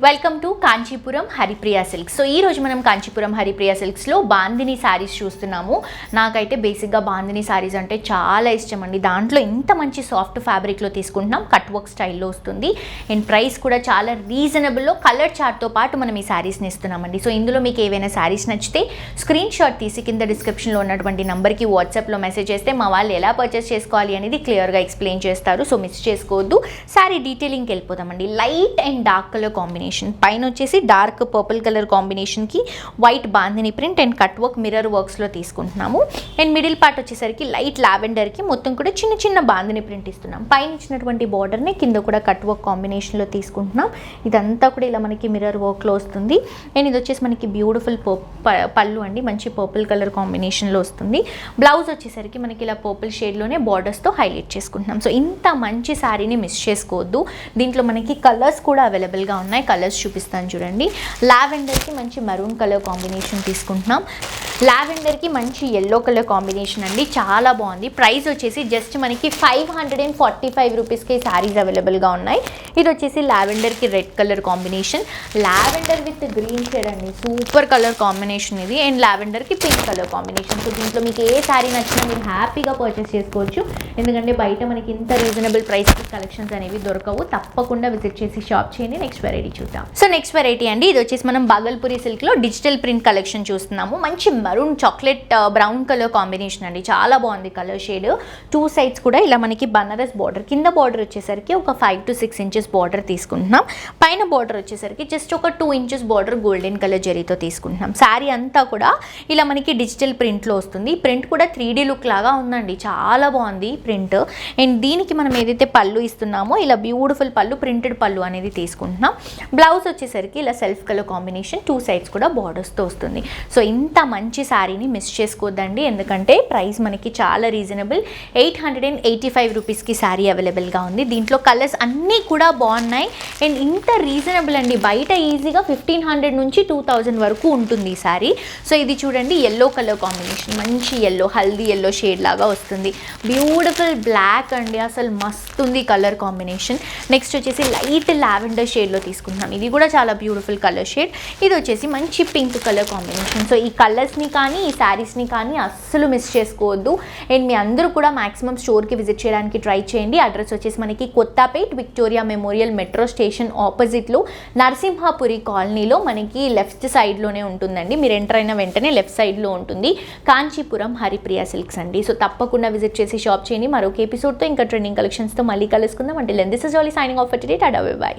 Welcome to Kanchipuram Haripriya silks. So ఈ రోజు మనం కాంచీపురం హరిప్రియ సిల్క్స్లో బాందిని శారీస్ చూస్తున్నాము. నాకైతే బేసిక్గా బాందిని శారీస్ అంటే చాలా ఇష్టం అండి. దాంట్లో ఇంత మంచి సాఫ్ట్ ఫ్యాబ్రిక్లో తీసుకుంటున్నాం, కట్ వర్క్ స్టైల్లో వస్తుంది అండ్ ప్రైస్ కూడా చాలా రీజనబుల్లో కలర్ చార్ట్తో పాటు మనం ఈ శారీస్ని ఇస్తున్నామండి. సో ఇందులో మీకు ఏవైనా శారీస్ నచ్చితే స్క్రీన్ షాట్ తీసి కింద డిస్క్రిప్షన్లో ఉన్నటువంటి నెంబర్కి వాట్సాప్లో మెసేజ్ చేస్తే మా వాళ్ళు ఎలా పర్చేస్ చేసుకోవాలి అనేది క్లియర్గా ఎక్స్ప్లెయిన్ చేస్తారు. సో మిస్ చేసుకోవద్దు. శారీ డీటెయిలింగ్కి వెళ్ళిపోతామండి. Light and dark colour combination, పైన వచ్చేసి డార్క్ పర్పుల్ కలర్ కాంబినేషన్కి white bandhani print and cut work mirror వర్క్స్లో తీసుకుంటున్నాము. అండ్ మిడిల్ పార్ట్ వచ్చేసరికి లైట్ లావెండర్కి మొత్తం కూడా చిన్న చిన్న బాందిని ప్రింట్ ఇస్తున్నాం. పైన ఇచ్చినటువంటి బార్డర్ని కింద కూడా కట్ వర్క్ కాంబినేషన్లో తీసుకుంటున్నాం. ఇదంతా కూడా ఇలా మనకి మిర్రర్ వర్క్లో వస్తుంది. అండ్ ఇది వచ్చేసి మనకి బ్యూటిఫుల్ పళ్ళు అండి, మంచి పర్పుల్ కలర్ కాంబినేషన్లో వస్తుంది. బ్లౌజ్ వచ్చేసరికి మనకి ఇలా పర్పుల్ షేడ్లోనే బార్డర్స్తో హైలైట్ చేసుకుంటున్నాం. సో ఇంత మంచి శారీని మిస్ చేసుకోవద్దు. దీంట్లో మనకి కలర్స్ కూడా అవైలబుల్గా ఉన్నాయి. కలర్స్ చూపిస్తాను చూడండి. లావెండర్కి మంచి మరూన్ కలర్ కాంబినేషన్ తీసుకుంటున్నాం. లావెండర్కి మంచి ఎల్లో కలర్ కాంబినేషన్ అండి, చాలా బాగుంది. ప్రైస్ వచ్చేసి జస్ట్ మనకి 545 రూపీస్కి శారీస్ అవైలబుల్గా ఉన్నాయి. ఇది వచ్చేసి లావెండర్కి red colour combination, lavender with green shade అండి, సూపర్ కలర్ కాంబినేషన్ ఇది. అండ్ లావెండర్కి పింక్ కలర్ కాంబినేషన్. సో దీంట్లో మీకు ఏ శారీ నచ్చినా మీరు హ్యాపీగా పర్చేస్ చేసుకోవచ్చు. ఎందుకంటే బయట మనకి ఇంత రీజనబుల్ ప్రైస్కి కలెక్షన్స్ అనేవి దొరకవు. తప్పకుండా విజిట్ చేసి షాప్ చేయండి. నెక్స్ట్ వెరైటీ చూద్దాం. సో నెక్స్ట్ వెరైటీ అండి, ఇది వచ్చేసి మనం బాగల్పూరి సిల్క్లో డిజిటల్ ప్రింట్ కలెక్షన్ చూస్తున్నాము. మంచి maroon chocolate brown colour combination అండి, చాలా బాగుంది కలర్ షేడ్. టూ సైడ్స్ కూడా ఇలా మనకి బనారస్ బార్డర్, కింద బార్డర్ వచ్చేసరికి ఒక 5 to 6 ఇంచెస్ బార్డర్ తీసుకుంటున్నాం. పైన బార్డర్ వచ్చేసరికి జస్ట్ ఒక 2 ఇంచెస్ బార్డర్ గోల్డెన్ కలర్ జరీతో తీసుకుంటున్నాం. శారీ అంతా కూడా ఇలా మనకి డిజిటల్ ప్రింట్లో వస్తుంది. ప్రింట్ కూడా 3D లుక్ లాగా ఉందండి, చాలా బాగుంది ప్రింట్. అండ్ దీనికి మనం ఏదైతే పళ్ళు ఇస్తున్నామో ఇలా బ్యూటిఫుల్ పళ్ళు, ప్రింటెడ్ పళ్ళు అనేది తీసుకుంటున్నాం. బ్లౌజ్ వచ్చేసరికి ఇలా సెల్ఫ్ కలర్ కాంబినేషన్, 2 సైడ్స్ కూడా బార్డర్స్తో వస్తుంది. సో ఇంత మంచి శారీని మిస్ చేసుకోవద్దండి, ఎందుకంటే ప్రైస్ మనకి చాలా రీజనబుల్. 885 రూపీస్కి శారీ అవైలబుల్గా ఉంది. దీంట్లో కలర్స్ అన్నీ కూడా బాగున్నాయి అండ్ ఇంత రీజనబుల్ అండి. బయట ఈజీగా 1500 నుంచి 2000 వరకు ఉంటుంది ఈ శారీ. సో ఇది చూడండి, ఎల్లో కలర్ కాంబినేషన్, మంచి ఎల్లో, హల్దీ ఎల్లో షేడ్ లాగా వస్తుంది. బ్యూటిఫుల్ బ్లాక్ అండి, అసలు మస్తు ఉంది కలర్ కాంబినేషన్. నెక్స్ట్ వచ్చేసి లైట్ లావెండర్ షేడ్లో తీసుకుంటున్నాం. ఇది కూడా చాలా బ్యూటిఫుల్ కలర్ షేడ్. ఇది వచ్చేసి మంచి పింక్ కలర్ కాంబినేషన్. సో ఈ కలర్స్ని కానీ ఈ శారీస్ని కానీ అస్సలు మిస్ చేసుకోవద్దు. అండ్ మీ అందరూ కూడా మ్యాక్సిమం స్టోర్కి విజిట్ చేయడానికి ట్రై చేయండి. అడ్రస్ వచ్చేసి మనకి Kothapet Victoria memorial metro station ఆపోజిట్లో నరసింహాపురి కాలనీలో మనకి లెఫ్ట్ సైడ్లోనే ఉంటుందండి. మీరు ఎంటర్ అయిన వెంటనే లెఫ్ట్ సైడ్లో ఉంటుంది కాంచీపురం హరిప్రియ సిల్క్స్ అండి. సో తప్పకుండా విజిట్ చేసి షాప్ చేయండి. మరొక ఎపిసోడ్తో ఇంకా ట్రెండింగ్ కలెక్షన్స్తో మళ్ళీ కలుసుకుందాం. అంటే this is all signing off for today. Tata bye by.